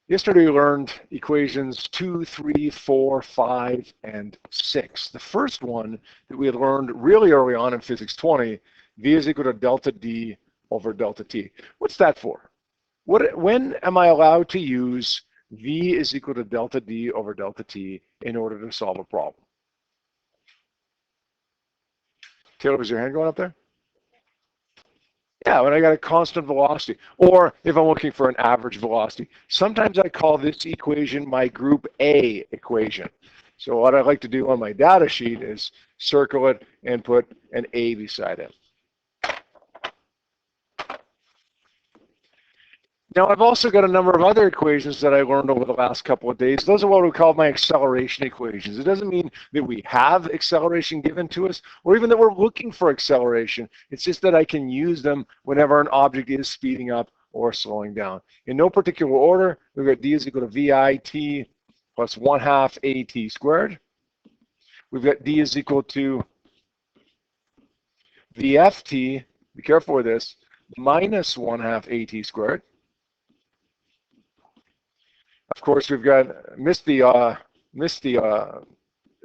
Yesterday we learned equations 2, 3, 4, 5, and 6. The first one that we had learned really early on in Physics 20, V is equal to delta D over delta T. What's that for? When am I allowed to use V is equal to delta D over delta T in order to solve a problem? Taylor, was your hand going up there? Yeah, when I got a constant velocity, or if I'm looking for an average velocity. Sometimes I call this equation my group A equation. So what I like to do on my data sheet is circle it and put an A beside it. Now, I've also got a number of other equations that I learned over the last couple of days. Those are what we call my acceleration equations. It doesn't mean that we have acceleration given to us, or even that we're looking for acceleration. It's just that I can use them whenever an object is speeding up or slowing down. In no particular order, we've got D is equal to VIT plus 1/2 AT squared. We've got D is equal to VFT, be careful with this, minus 1/2 AT squared. Of course, we've got missed the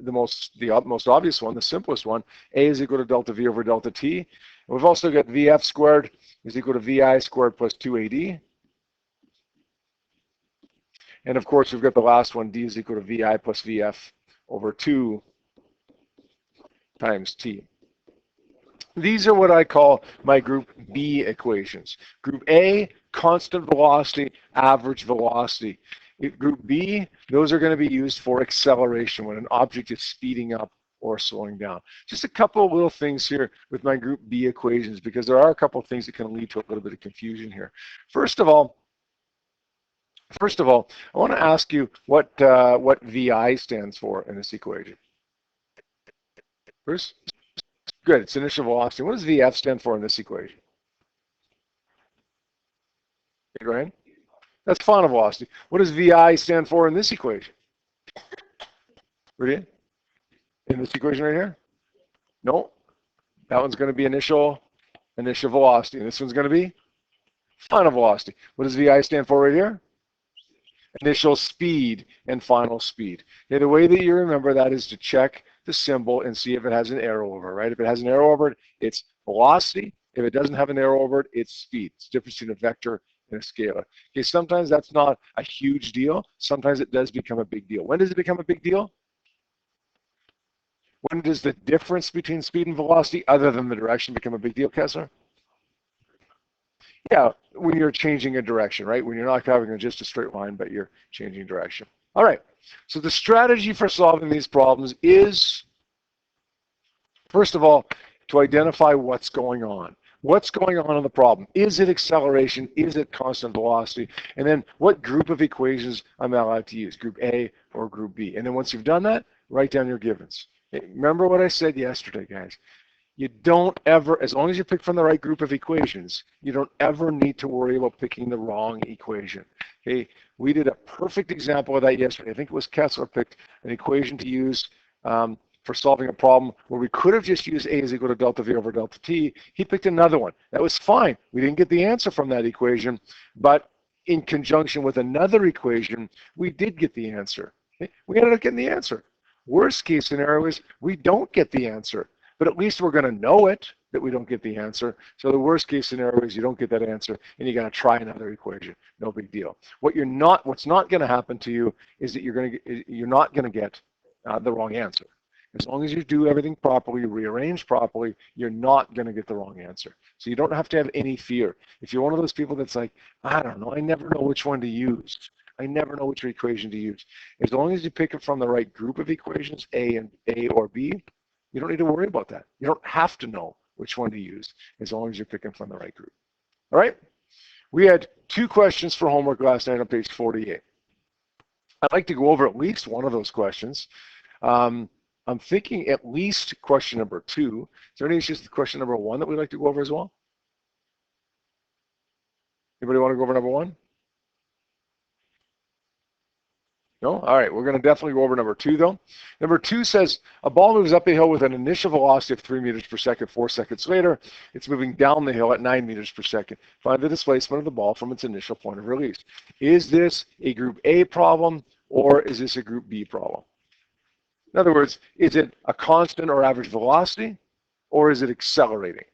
most obvious one, the simplest one. A is equal to delta V over delta T. And we've also got VF squared is equal to VI squared plus 2AD. And of course, we've got the last one, D is equal to VI plus VF over 2 times T. These are what I call my group B equations. Group A, constant velocity, average velocity. Group B, those are going to be used for acceleration when an object is speeding up or slowing down. Just a couple of little things here with my group B equations, because there are a couple of things that can lead to a little bit of confusion here. First of all, I want to ask you what VI stands for in this equation. Bruce? Good, it's initial velocity. What does VF stand for in this equation? Go ahead. That's final velocity. What does VI stand for in this equation? Ready? In this equation right here? No. That one's going to be initial velocity. And this one's going to be final velocity. What does VI stand for right here? Initial speed and final speed. Now, the way that you remember that is to check the symbol and see if it has an arrow over it, right? If it has an arrow over it, it's velocity. If it doesn't have an arrow over it, it's speed. It's the difference between a vector and a scalar. Okay, sometimes that's not a huge deal. Sometimes it does become a big deal. When does it become a big deal? When does the difference between speed and velocity, other than the direction, become a big deal, Kessler? Yeah, when you're changing a direction, right? When you're not having just a straight line, but you're changing direction. All right, so the strategy for solving these problems is, first of all, to identify what's going on. What's going on in the problem? Is it acceleration? Is it constant velocity? And then what group of equations am I allowed to use, group A or group B? And then once you've done that, write down your givens. Remember what I said yesterday, guys. You don't ever, as long as you pick from the right group of equations, you don't ever need to worry about picking the wrong equation. Okay, we did a perfect example of that yesterday. I think it was Kessler picked an equation to use for solving a problem where we could have just used A is equal to delta V over delta T. He picked another one. That was fine. We didn't get the answer from that equation, but in conjunction with another equation, we did get the answer. Okay? We ended up getting the answer. Worst case scenario is we don't get the answer, but at least we're going to know it, that we don't get the answer. So the worst case scenario is you don't get that answer and you got to try another equation. No big deal. What's not going to happen to you is that you're not going to get the wrong answer. As long as you do everything properly, rearrange properly, you're not going to get the wrong answer. So you don't have to have any fear. If you're one of those people that's like, I don't know, I never know which one to use. I never know which equation to use. As long as you pick it from the right group of equations, A or B, you don't need to worry about that. You don't have to know which one to use as long as you're picking from the right group. All right? We had 2 questions for homework last night on page 48. I'd like to go over at least one of those questions. I'm thinking at least question number 2. Is there any issues with question number 1 that we'd like to go over as well? Anybody want to go over number 1? No? All right, we're going to definitely go over number 2, though. Number 2 says a ball moves up a hill with an initial velocity of 3 meters per second. 4 seconds later, it's moving down the hill at 9 meters per second. Find the displacement of the ball from its initial point of release. Is this a group A problem, or is this a group B problem? In other words, is it a constant or average velocity, or is it accelerating?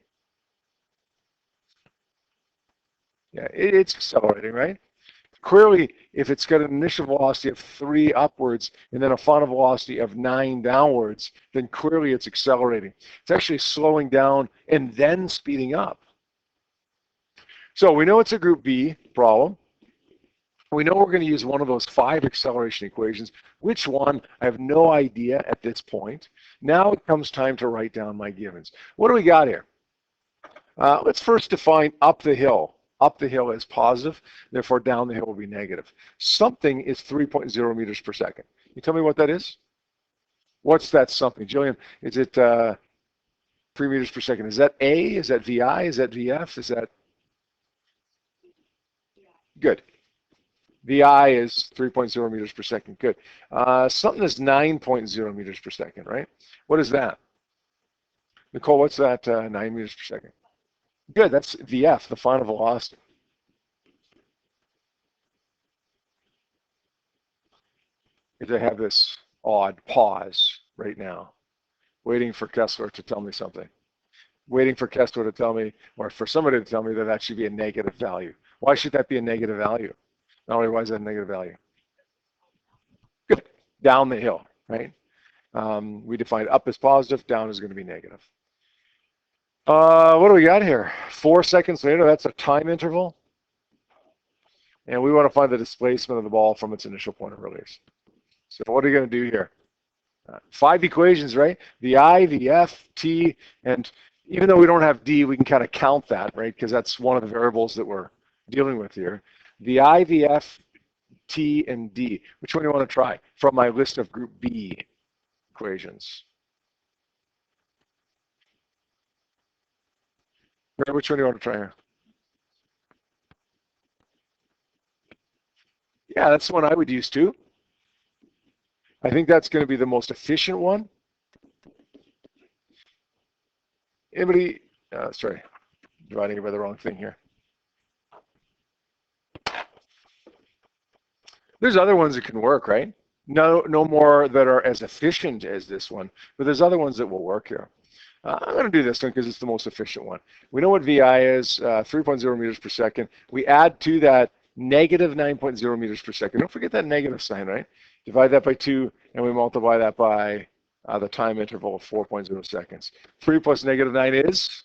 Yeah, it's accelerating, right? Clearly, if it's got an initial velocity of 3 upwards and then a final velocity of 9 downwards, then clearly it's accelerating. It's actually slowing down and then speeding up. So we know it's a group B problem. We know we're going to use one of those 5 acceleration equations. Which one? I have no idea at this point. Now it comes time to write down my givens. What do we got here? Let's first define up the hill. Up the hill is positive, therefore down the hill will be negative. Something is 3.0 meters per second. You tell me what that is? What's that something? Jillian, is it 3 meters per second? Is that A? Is that VI? Is that VF? Is that? Good. VI is 3.0 meters per second. Good. Something is 9.0 meters per second, right? What is that? Nicole, what's that 9 meters per second? Good, that's VF, the final velocity. If I have this odd pause right now, waiting for Kessler to tell me something. Waiting for Kessler to tell me, or for somebody to tell me that that should be a negative value. Why should that be a negative value? Not only why is that a negative value? Good, down the hill, right? We defined up as positive, down is going to be negative. What do we got here? 4 seconds later, that's a time interval. And we want to find the displacement of the ball from its initial point of release. So what are you going to do here? 5 equations, right? The I, the F, T, and even though we don't have D, we can kind of count that, right? Because that's one of the variables that we're dealing with here. The I, the F, T, and D. Which one do you want to try from my list of group B equations? Which one do you want to try here? Yeah, that's the one I would use too. I think that's going to be the most efficient one. Anybody, sorry, dividing it by the wrong thing here. There's other ones that can work, right? No more that are as efficient as this one, but there's other ones that will work here. I'm going to do this one because it's the most efficient one. We know what VI is, 3.0 meters per second. We add to that negative 9.0 meters per second. Don't forget that negative sign, right? Divide that by 2, and we multiply that by the time interval of 4.0 seconds. 3 plus negative 9 is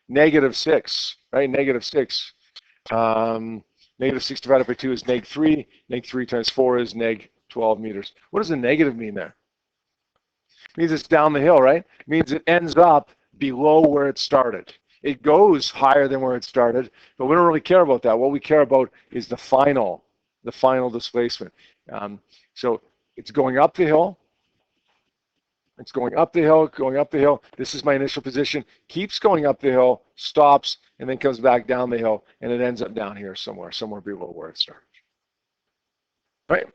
negative 6, right? Negative 6. Negative 6 divided by 2 is neg 3. Neg 3 times 4 is neg 12 meters. What does the negative mean there? It means it's down the hill, right? It means it ends up below where it started. It goes higher than where it started, but we don't really care about that. What we care about is the final displacement. So it's going up the hill. It's going up the hill, going up the hill. This is my initial position. Keeps going up the hill, stops, and then comes back down the hill, and it ends up down here somewhere below where it started. Right?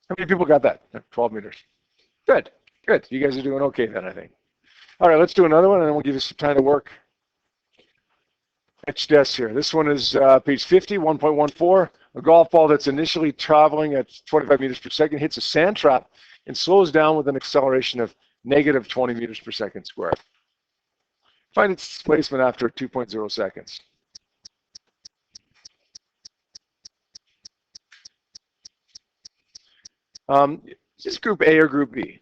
How many people got that? 12 meters. Good. Good. You guys are doing okay then, I think. All right, let's do another one, and then we'll give you some time to work. Etch desk here. This one is page 50, 1.14. A golf ball that's initially traveling at 25 meters per second hits a sand trap and slows down with an acceleration of negative 20 meters per second squared. Find its displacement after 2.0 seconds. Is this group A or group B?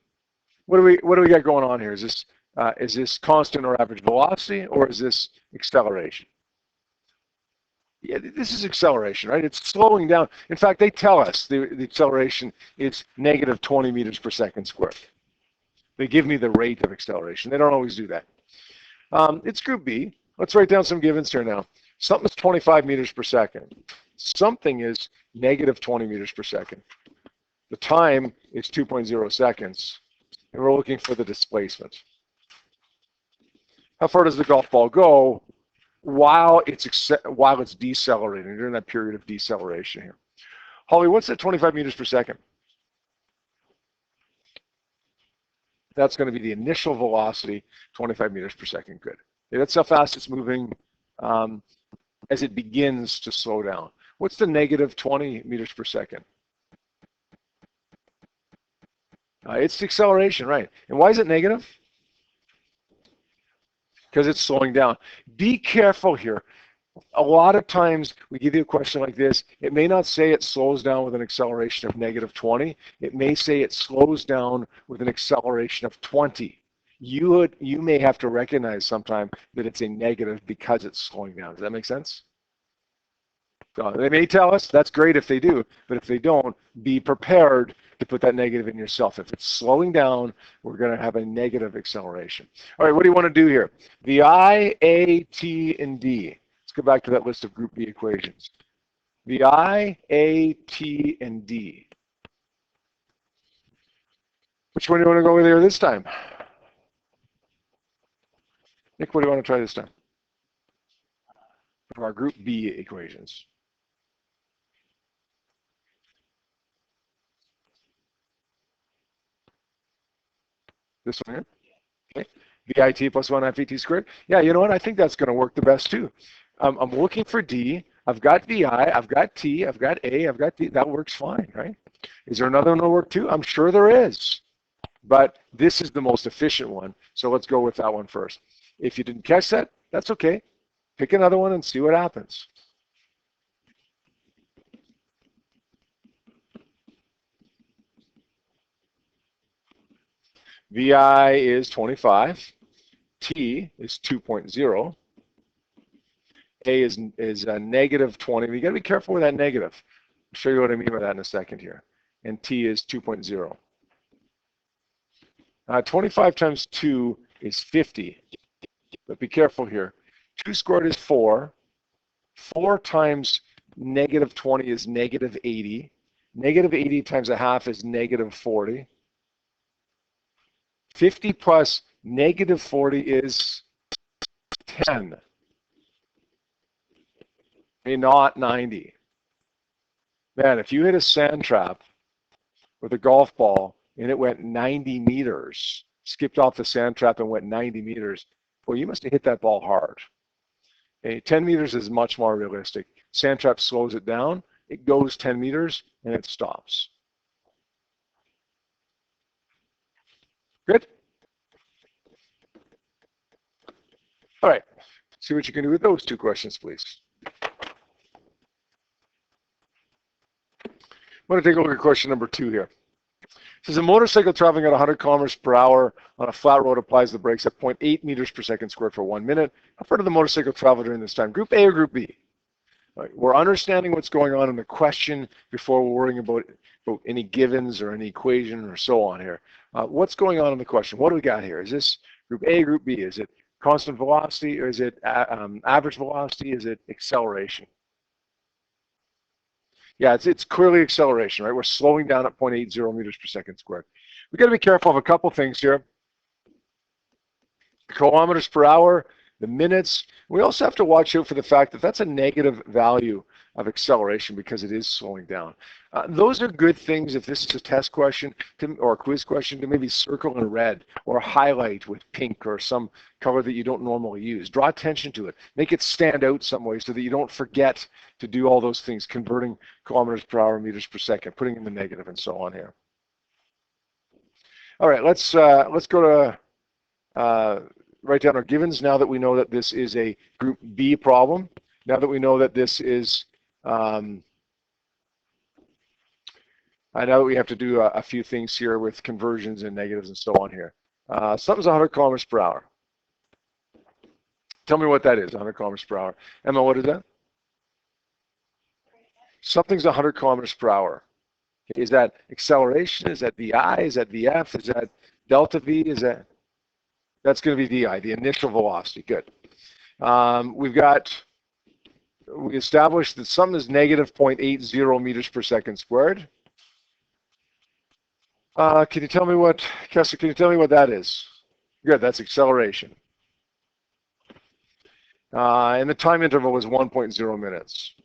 What do we got going on here? Is this constant or average velocity, or is this acceleration? Yeah, this is acceleration, right? It's slowing down. In fact, they tell us the acceleration is negative 20 meters per second squared. They give me the rate of acceleration. They don't always do that. It's group B. Let's write down some givens here now. Something is 25 meters per second. Something is negative 20 meters per second. The time is 2.0 seconds, and we're looking for the displacement. How far does the golf ball go while it's decelerating, during that period of deceleration here? Holly, what's that 25 meters per second? That's going to be the initial velocity, 25 meters per second. Good. Okay, that's how fast it's moving as it begins to slow down. What's the negative 20 meters per second? It's the acceleration, right? And why is it negative? Because it's slowing down. Be careful here. A lot of times we give you a question like this, it may not say it slows down with an acceleration of negative 20. It may say it slows down with an acceleration of 20. You may have to recognize sometime that it's a negative because it's slowing down. Does that make sense? They may tell us, that's great if they do, but if they don't, be prepared to put that negative in yourself. If it's slowing down, we're going to have a negative acceleration. All right, what do you want to do here? The I, A, T, and D. Let's go back to that list of group B equations. The I, A, T, and D. Which one do you want to go with here this time? Nick, what do you want to try this time? For our group B equations. This one here? Okay. VIT plus 1 FET squared. Yeah, you know what? I think that's going to work the best too. I'm looking for D. I've got VI. I've got T. I've got A. I've got D. That works fine, right? Is there another one that'll work too? I'm sure there is. But this is the most efficient one. So let's go with that one first. If you didn't catch that, that's okay. Pick another one and see what happens. VI is 25. T is 2.0. A is a negative 20. You got to be careful with that negative. I'll show you what I mean by that in a second here. And T is 2.0. 25 times 2 is 50. But be careful here. 2 squared is 4. 4 times negative 20 is negative 80. Negative 80 times a half is negative 40. 50 plus negative 40 is 10. Not 90. Man, if you hit a sand trap with a golf ball and it went 90 meters, skipped off the sand trap and went 90 meters, well, you must have hit that ball hard. Okay, 10 meters is much more realistic. Sand trap slows it down. It goes 10 meters and it stops. Good? All right. See what you can do with those two questions, please. I'm going to take a look at question number 2 here. It says a motorcycle traveling at 100 kilometers per hour on a flat road applies the brakes at 0.8 meters per second squared for 1 minute. How far did the motorcycle travel during this time? Group A or Group B? Right. We're understanding what's going on in the question before we're worrying about any givens or any equation or so on here. What's going on in the question? What do we got here? Is this Group A, Group B? Is it constant velocity or is it average velocity? Is it acceleration? Yeah, it's clearly acceleration, right? We're slowing down at 0.80 meters per second squared. We've got to be careful of a couple things here. Kilometers per hour, the minutes. We also have to watch out for the fact that that's a negative value of acceleration because it is slowing down. Those are good things if this is a test question or a quiz question to maybe circle in red or highlight with pink or some color that you don't normally use. Draw attention to it. Make it stand out some way so that you don't forget to do all those things, converting kilometers per hour, meters per second, putting in the negative and so on here. All right, let's go to write down our givens now that we know that this is a Group B problem. Now that we know that this is I know that we have to do a few things here with conversions and negatives and so on here. Something's 100 kilometers per hour. Tell me what that is, 100 kilometers per hour. Emma, what is that? Something's 100 kilometers per hour. Is that acceleration? Is that VI? Is that VF? Is that delta V? Is that? That's going to be VI, the initial velocity. Good. We established that something is negative 0.80 meters per second squared. Can you tell me what, Kessler, can you tell me what that is? Good, that's acceleration. And the time interval was 1.0 minutes.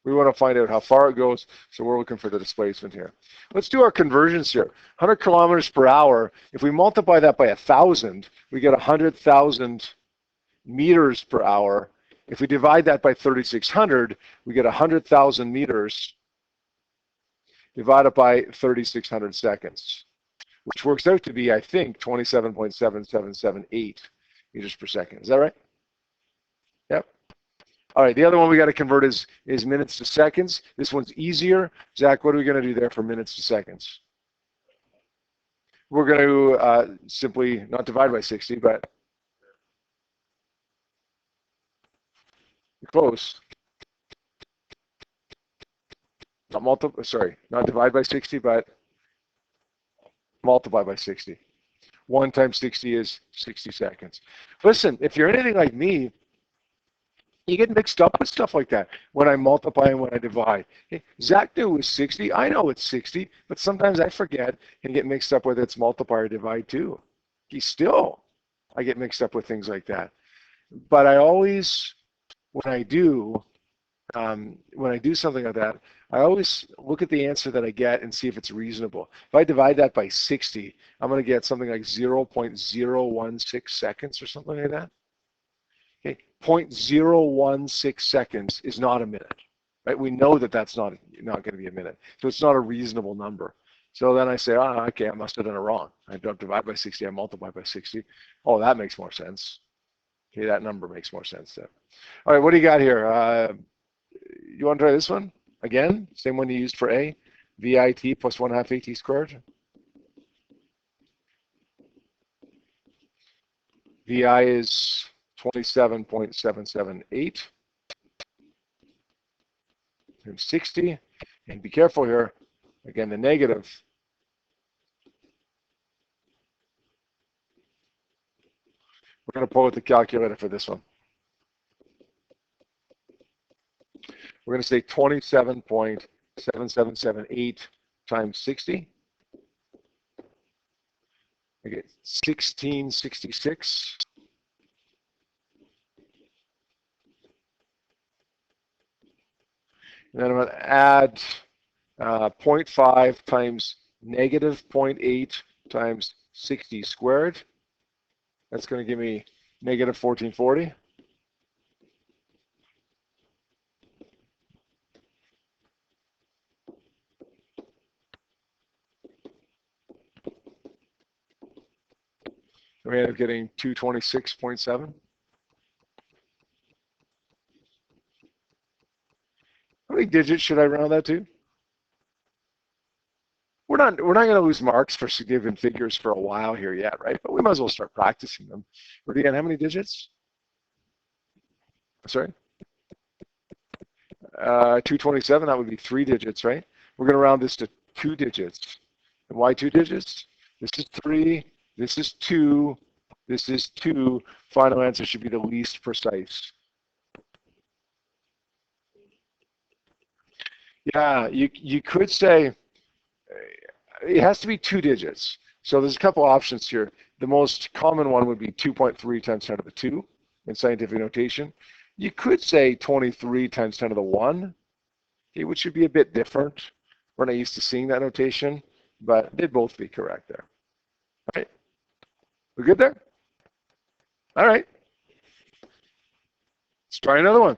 We want to find out how far it goes, so we're looking for the displacement here. Let's do our conversions here. 100 kilometers per hour, if we multiply that by 1,000, we get 100,000 meters per hour. If we divide that by 3,600, we get 100,000 meters divided by 3,600 seconds, which works out to be, I think, 27.7778 meters per second. Is that right? Yep. All right, the other one we got to convert is minutes to seconds. This one's easier. Zach, what are we going to do there for minutes to seconds? We're going to simply not divide by 60, but close. Not divide by 60, but multiply by 60. 1 times 60 is 60 seconds. Listen, if you're anything like me, you get mixed up with stuff like that when I multiply and when I divide. Hey, Zach knew it was 60. I know it's 60, but sometimes I forget and get mixed up whether it's multiply or divide too. I get mixed up with things like that. But I always, when I do something like that, I always look at the answer that I get and see if it's reasonable. If I divide that by 60, I'm going to get something like 0.016 seconds or something like that. Okay, 0.016 seconds is not a minute, right? We know that that's not going to be a minute, so it's not a reasonable number. So then I say, okay, I must have done it wrong. I don't divide by 60, I multiply by 60. Oh, that makes more sense. Okay, that number makes more sense then. All right, what do you got here? You want to try this one? Again, same one you used for A, VIT plus 1/2 AT squared. VI is 27.778 times 60. And be careful here. Again, the negative. We're going to pull out the calculator for this one. We're going to say 27.7778 times 60. I get 1666. And then I'm going to add 0.5 times negative 0.8 times 60 squared. That's going to give me negative 1440. We end up getting 226.7. How many digits should I round that to? We're not going to lose marks for given figures for a while here yet, right? But we might as well start practicing them. But again, how many digits? Sorry? 227, that would be 3 digits, right? We're going to round this to 2 digits. And why 2 digits? This is 3, this is 2, this is 2. Final answer should be the least precise. Yeah, you could say it has to be 2 digits. So there's a couple options here. The most common one would be 2.3 times 10 to the 2 in scientific notation. You could say 23 times 10 to the 1, okay, which would be a bit different. We're not used to seeing that notation, but they'd both be correct there. All right, we're good there? All right, let's try another one.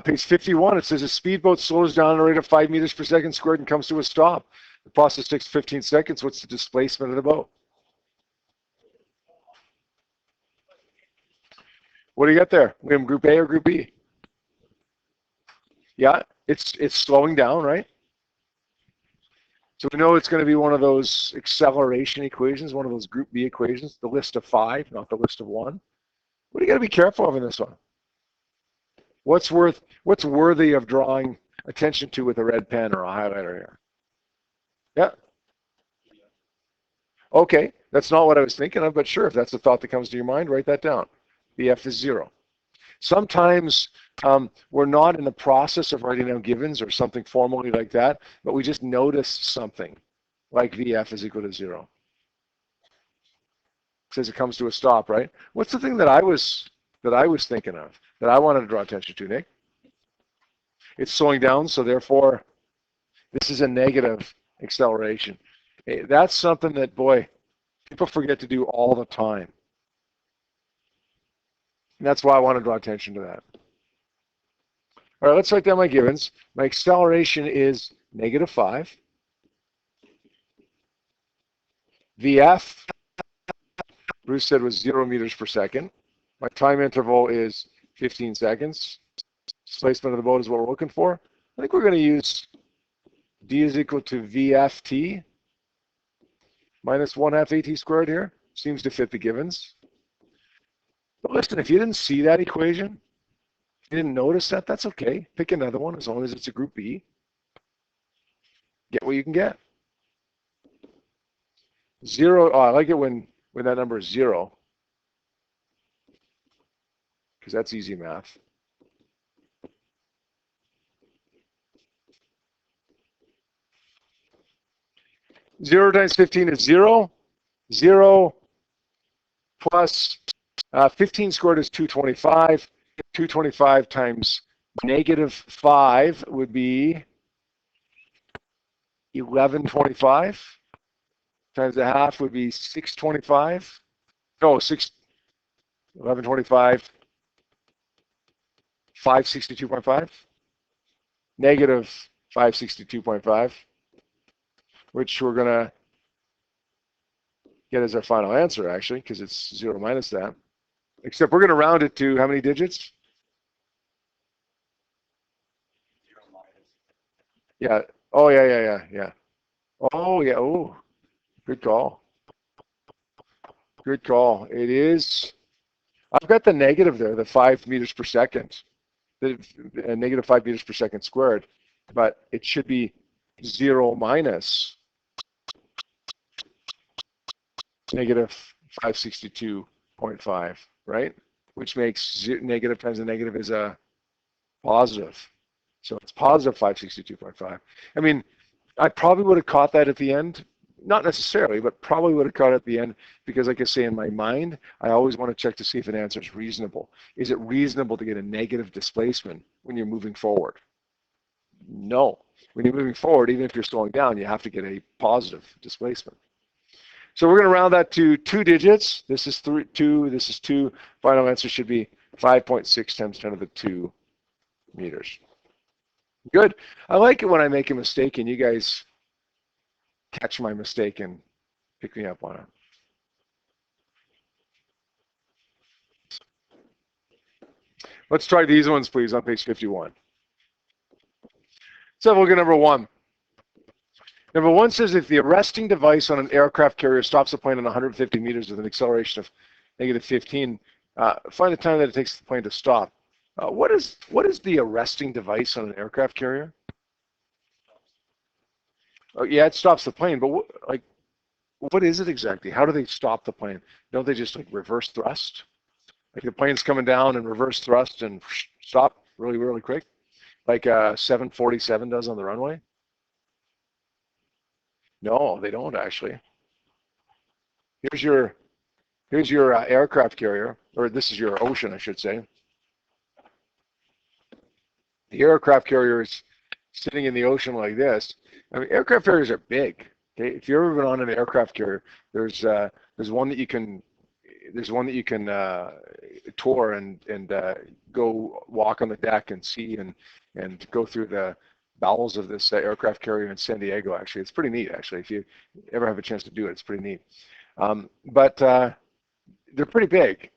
Page 51, it says a speedboat slows down at a rate of 5 meters per second squared and comes to a stop. The process takes 15 seconds. What's the displacement of the boat? What do you got there? We have group A or group B? Yeah, it's slowing down, right? So we know it's going to be one of those acceleration equations, one of those group B equations, the list of 5, not the list of 1. What do you got to be careful of in this one? What's worthy of drawing attention to with a red pen or a highlighter here? Yeah. Okay, that's not what I was thinking of, but sure, if that's the thought that comes to your mind, write that down. BF is 0. Sometimes we're not in the process of writing down givens or something formally like that, but we just noticed something like VF is equal to 0. It says it comes to a stop, right? What's the thing that I was thinking of? that I wanted to draw attention to, Nick. It's slowing down, so therefore this is a negative acceleration. That's something that, boy, people forget to do all the time. And that's why I want to draw attention to that. All right, let's write down my givens. My acceleration is -5. VF, Bruce said, was 0 meters per second. My time interval is 15 seconds. Displacement of the boat is what we're looking for. I think we're going to use D is equal to VFT minus 1/2 AT squared here. Seems to fit the givens. But listen, if you didn't see that equation, if you didn't notice that, that's okay. Pick another one as long as it's a group B. Get what you can get. 0, I like it when that number is 0, because that's easy math. Zero times 15 is 0. 0 plus 15 squared is 225. 225 times -5 would be 1125. Times a half would be 625. No, 1125. 562.5. -562.5. Which we're going to get as our final answer, actually, because it's 0 minus that. Except we're going to round it to how many digits? 0 minus. Yeah. Oh, yeah. Oh, yeah. Oh, good call. Good call. It is. I've got the negative there, the 5 meters per second. The -5 meters per second squared. But it should be 0 minus -562.5, right? Which makes negative times a negative is a positive. So it's positive 562.5. I mean, I probably would have caught that at the end. Not necessarily, but probably would have caught it at the end because, like I say, in my mind, I always want to check to see if an answer is reasonable. Is it reasonable to get a negative displacement when you're moving forward? No. When you're moving forward, even if you're slowing down, you have to get a positive displacement. So we're going to round that to 2 digits. This is 2. This is 2. Final answer should be 5.6 times 10 to the 2 meters. Good. I like it when I make a mistake and you guys catch my mistake and pick me up on it. Let's try these ones, please, on page 51. So we'll look at number 1. Number 1 says if the arresting device on an aircraft carrier stops the plane on 150 meters with an acceleration of -15, find the time that it takes the plane to stop. What is the arresting device on an aircraft carrier? Oh, yeah, it stops the plane, but what is it exactly? How do they stop the plane? Don't they just like reverse thrust? Like the plane's coming down and reverse thrust and stop really, really quick, like a 747 does on the runway? No, they don't actually. Here's your aircraft carrier, or this is your ocean, I should say. The aircraft carrier is sitting in the ocean like this. I mean, aircraft carriers are big. Okay, if you've ever been on an aircraft carrier, there's one that you can tour and go walk on the deck and see and go through the bowels of this aircraft carrier in San Diego. Actually, it's pretty neat. Actually, if you ever have a chance to do it, it's pretty neat. But they're pretty big.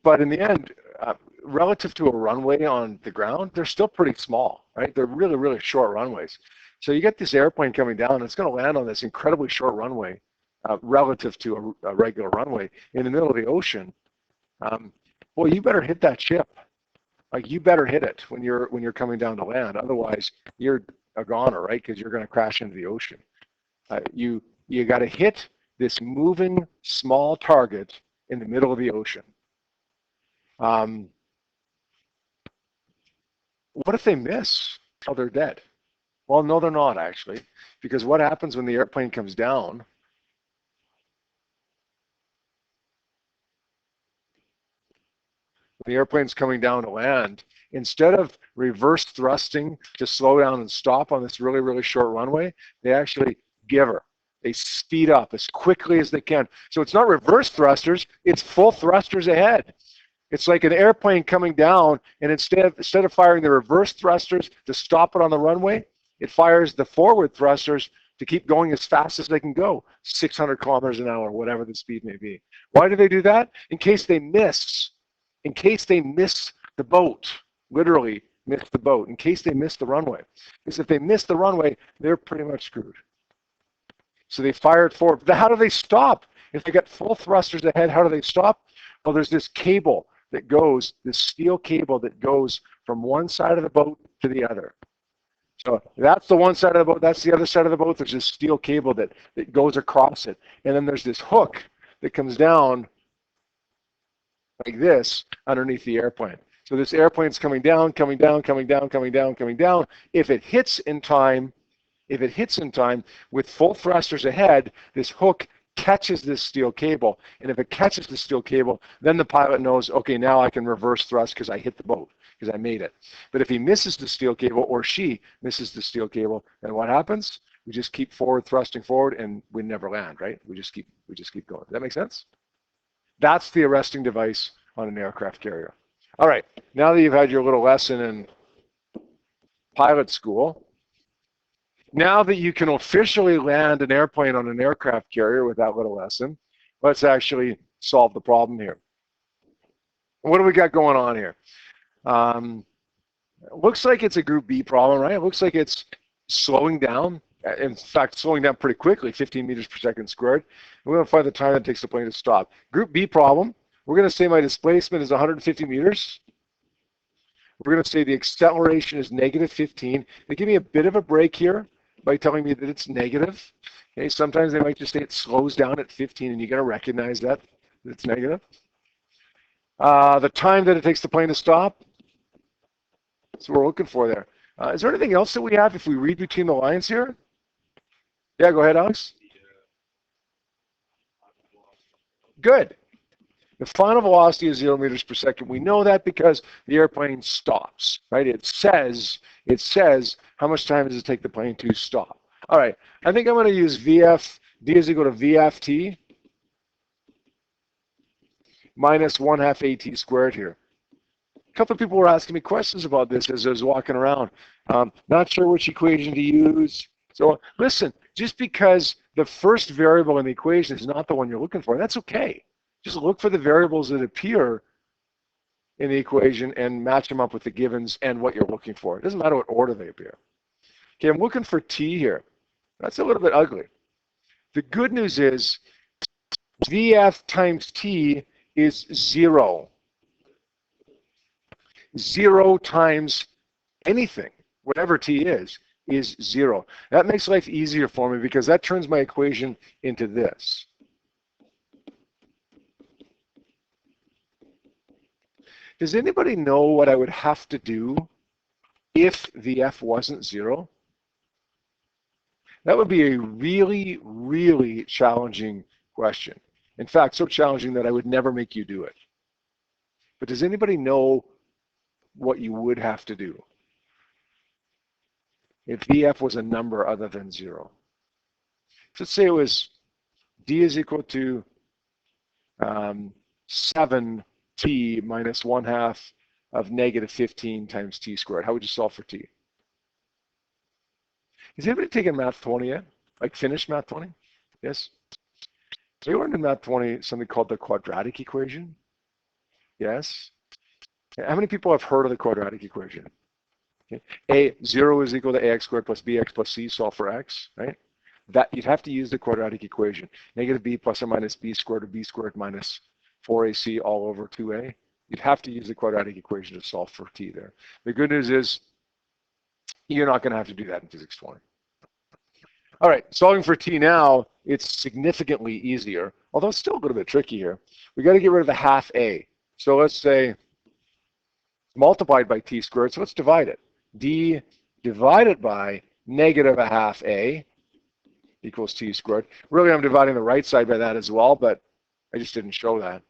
But in the end, relative to a runway on the ground, they're still pretty small, right? They're really, really short runways. So you get this airplane coming down, and it's going to land on this incredibly short runway relative to a regular runway in the middle of the ocean. Well, you better hit that ship. Like you better hit it when you're coming down to land. Otherwise, you're a goner, right? Because you're going to crash into the ocean. You got to hit this moving small target in the middle of the ocean. What if they miss? Oh, they're dead. Well, no, they're not actually, because what happens when the airplane comes down? the airplane's coming down to land, instead of reverse thrusting to slow down and stop on this really, really short runway, they actually give her. They speed up as quickly as they can. So it's not reverse thrusters, it's full thrusters ahead. It's like an airplane coming down, and instead of firing the reverse thrusters to stop it on the runway, it fires the forward thrusters to keep going as fast as they can go, 600 kilometers an hour, whatever the speed may be. Why do they do that? In case they miss the boat, literally miss the boat, in case they miss the runway. Because if they miss the runway, they're pretty much screwed. So they fire it forward. But how do they stop? If they got full thrusters ahead, how do they stop? Well, there's this cable that goes, this steel cable that goes from one side of the boat to the other. So that's the one side of the boat, that's the other side of the boat. There's this steel cable that goes across it. And then there's this hook that comes down like this underneath the airplane. So this airplane's coming down, coming down, coming down, coming down, coming down. If it hits in time with full thrusters ahead, this hook catches this steel cable. And if it catches the steel cable, then the pilot knows, okay, now I can reverse thrust because I hit the boat, because I made it. But if he misses the steel cable, or she misses the steel cable, then what happens? We just keep forward thrusting forward and we never land, right? We just keep going. Does that make sense? That's the arresting device on an aircraft carrier. All right, now that you've had your little lesson in pilot school, now that you can officially land an airplane on an aircraft carrier with that little lesson, let's actually solve the problem here. What do we got going on here? It looks like it's a group B problem, right? It looks like it's slowing down. In fact, slowing down pretty quickly, 15 meters per second squared. We're going to find the time that it takes the plane to stop. Group B problem, we're going to say my displacement is 150 meters. We're going to say the acceleration is negative 15. They give me a bit of a break here by telling me that it's negative. Okay, sometimes they might just say it slows down at 15, and you got to recognize that it's negative. The time that it takes the plane to stop, that's what we're looking for there. Is there anything else that we have if we read between the lines here? Yeah, go ahead, Alex. Good. The final velocity is 0 meters per second. We know that because the airplane stops, right? It says how much time does it take the plane to stop. All right, I think I'm going to use VF, D is equal to VFT minus 1/2 AT squared here. A couple of people were asking me questions about this as I was walking around. Not sure which equation to use. So listen, just because the first variable in the equation is not the one you're looking for, that's okay. Just look for the variables that appear in the equation and match them up with the givens and what you're looking for. It doesn't matter what order they appear. Okay, I'm looking for T here. That's a little bit ugly. The good news is VF times T is 0. 0 times anything, whatever T is 0. That makes life easier for me because that turns my equation into this. Does anybody know what I would have to do if VF wasn't 0? That would be a really, really challenging question. In fact, so challenging that I would never make you do it. But does anybody know what you would have to do if VF was a number other than 0? Let's say it was D is equal to 7 T minus 1/2 of negative 15 times T squared. How would you solve for T? Has anybody taken Math 20 yet? Like finished Math 20? Yes? We learned in Math 20 something called the quadratic equation. Yes? How many people have heard of the quadratic equation? Okay. 0 is equal to ax squared plus bx plus c, solve for x, right? That you'd have to use the quadratic equation. Negative b plus or minus b squared or b squared minus 4ac all over 2a. You'd have to use the quadratic equation to solve for T there. The good news is you're not going to have to do that in Physics 20. All right, solving for T now, it's significantly easier, although it's still a little bit tricky here. We got to get rid of the half a. So let's say multiplied by T squared, so let's divide it. D divided by negative a half a equals T squared. Really, I'm dividing the right side by that as well, but I just didn't show that.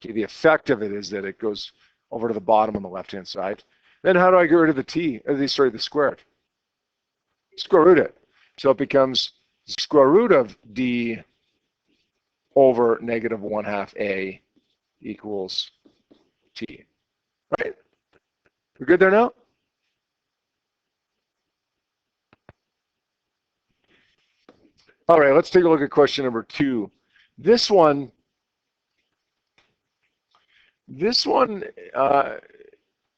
Okay, the effect of it is that it goes over to the bottom on the left-hand side. Then how do I get rid of the the squared? Square root it. So it becomes square root of d over negative 1/2 a equals t. Right? We're good there now? All right, let's take a look at question number 2. This one,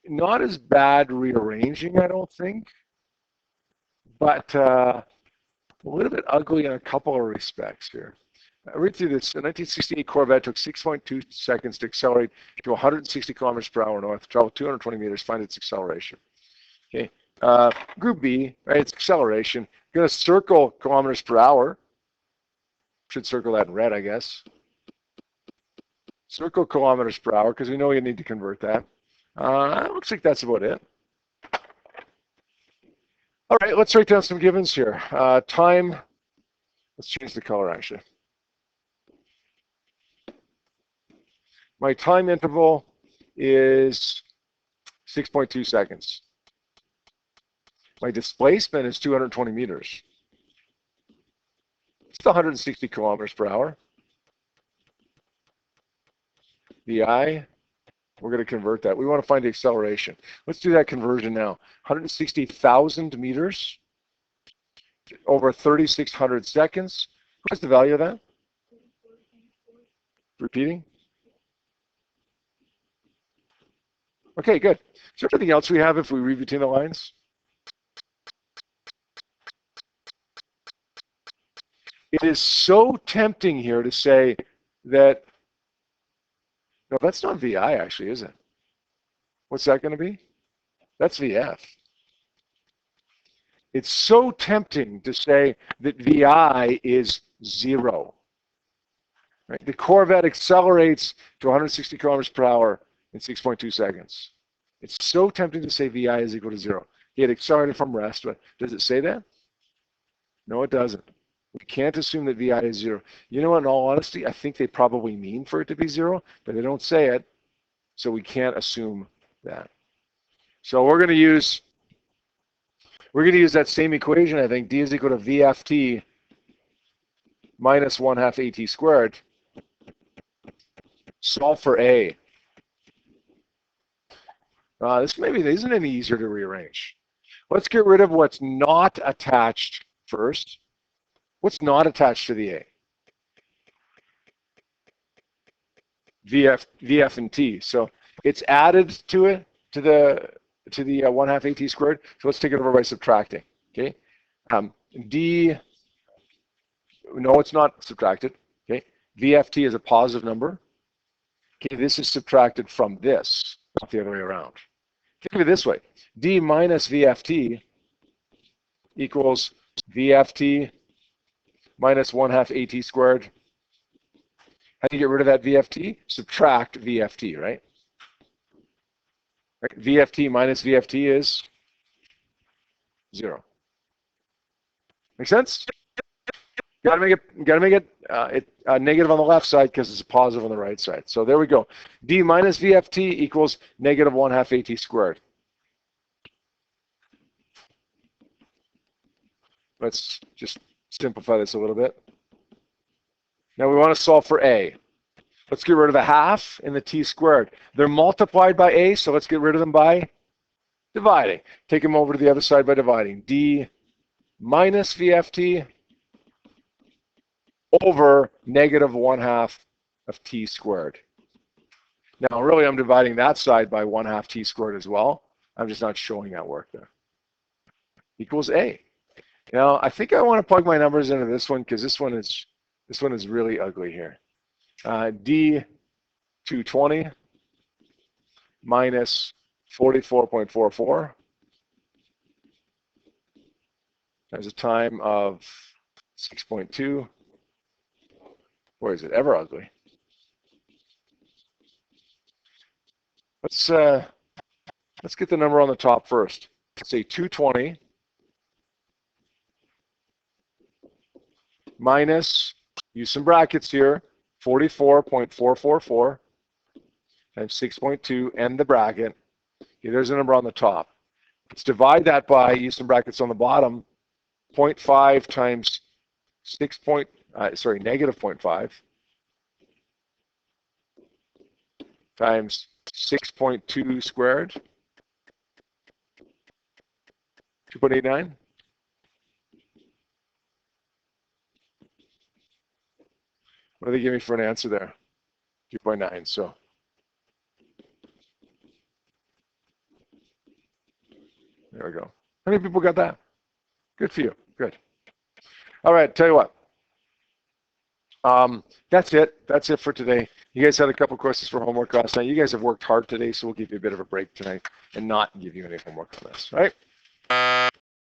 not as bad rearranging, I don't think, but a little bit ugly in a couple of respects here. Read through this. A 1968 Corvette took 6.2 seconds to accelerate to 160 kilometers per hour north, travel 220 meters, find its acceleration. Okay. Group B, right, it's acceleration. Going to circle kilometers per hour. Should circle that in red, I guess. Circle kilometers per hour, because we know you need to convert that. Looks like that's about it. All right, let's write down some givens here. Time, let's change the color actually. My time interval is 6.2 seconds. My displacement is 220 meters. It's 160 kilometers per hour. VI, we're going to convert that. We want to find the acceleration. Let's do that conversion now. 160,000 meters over 3,600 seconds. What's the value of that? Repeating? Okay, good. Is there anything else we have if we read between the lines? It is so tempting here to say that, no, that's not VI actually, is it? What's that going to be? That's VF. It's so tempting to say that VI is 0. Right? The Corvette accelerates to 160 kilometers per hour in 6.2 seconds. It's so tempting to say VI is equal to 0. It accelerated from rest, but does it say that? No, it doesn't. We can't assume that VI is 0. You know what, in all honesty, I think they probably mean for it to be 0, but they don't say it, so we can't assume that. So we're going to use that same equation, I think. D is equal to VFT minus 1/2 AT squared. Solve for A. This maybe isn't any easier to rearrange. Let's get rid of what's not attached first. What's not attached to the A? VF and T. So it's added to it, to the 1/2 AT squared. So let's take it over by subtracting. Okay. D. No, it's not subtracted. Okay. VFT is a positive number. Okay, this is subtracted from this, not the other way around. Think of it this way. D minus VFT equals VFT minus 1/2 AT squared. How do you get rid of that VFT? Subtract VFT, right? VFT minus VFT is 0. Make sense? Got to make it negative on the left side because it's a positive on the right side. So there we go. D minus VFT equals negative 1/2 AT squared. Let's just simplify this a little bit. Now we want to solve for A. Let's get rid of the half and the T squared. They're multiplied by A, so let's get rid of them by dividing. Take them over to the other side by dividing. D minus VFT over negative 1/2 of T squared. Now, really, I'm dividing that side by 1/2 T squared as well. I'm just not showing that work there. Equals A. Now, I think I want to plug my numbers into this one because this one is really ugly here. D 220 minus 44.44. There's a time of 6.2. Where is it? Ever ugly. Let's get the number on the top first. Let's say 220 minus, use some brackets here, 44.444 times 6.2, end the bracket. Okay, there's a number on the top. Let's divide that by, use some brackets on the bottom, 0.5 times negative 0.5 times 6.2 squared, 2.89. What do they give me for an answer there? 2.9. So there we go. How many people got that? Good for you. Good. All right, tell you what. That's it. That's it for today. You guys had a couple questions for homework last night. You guys have worked hard today, so we'll give you a bit of a break tonight and not give you any homework on this. All right?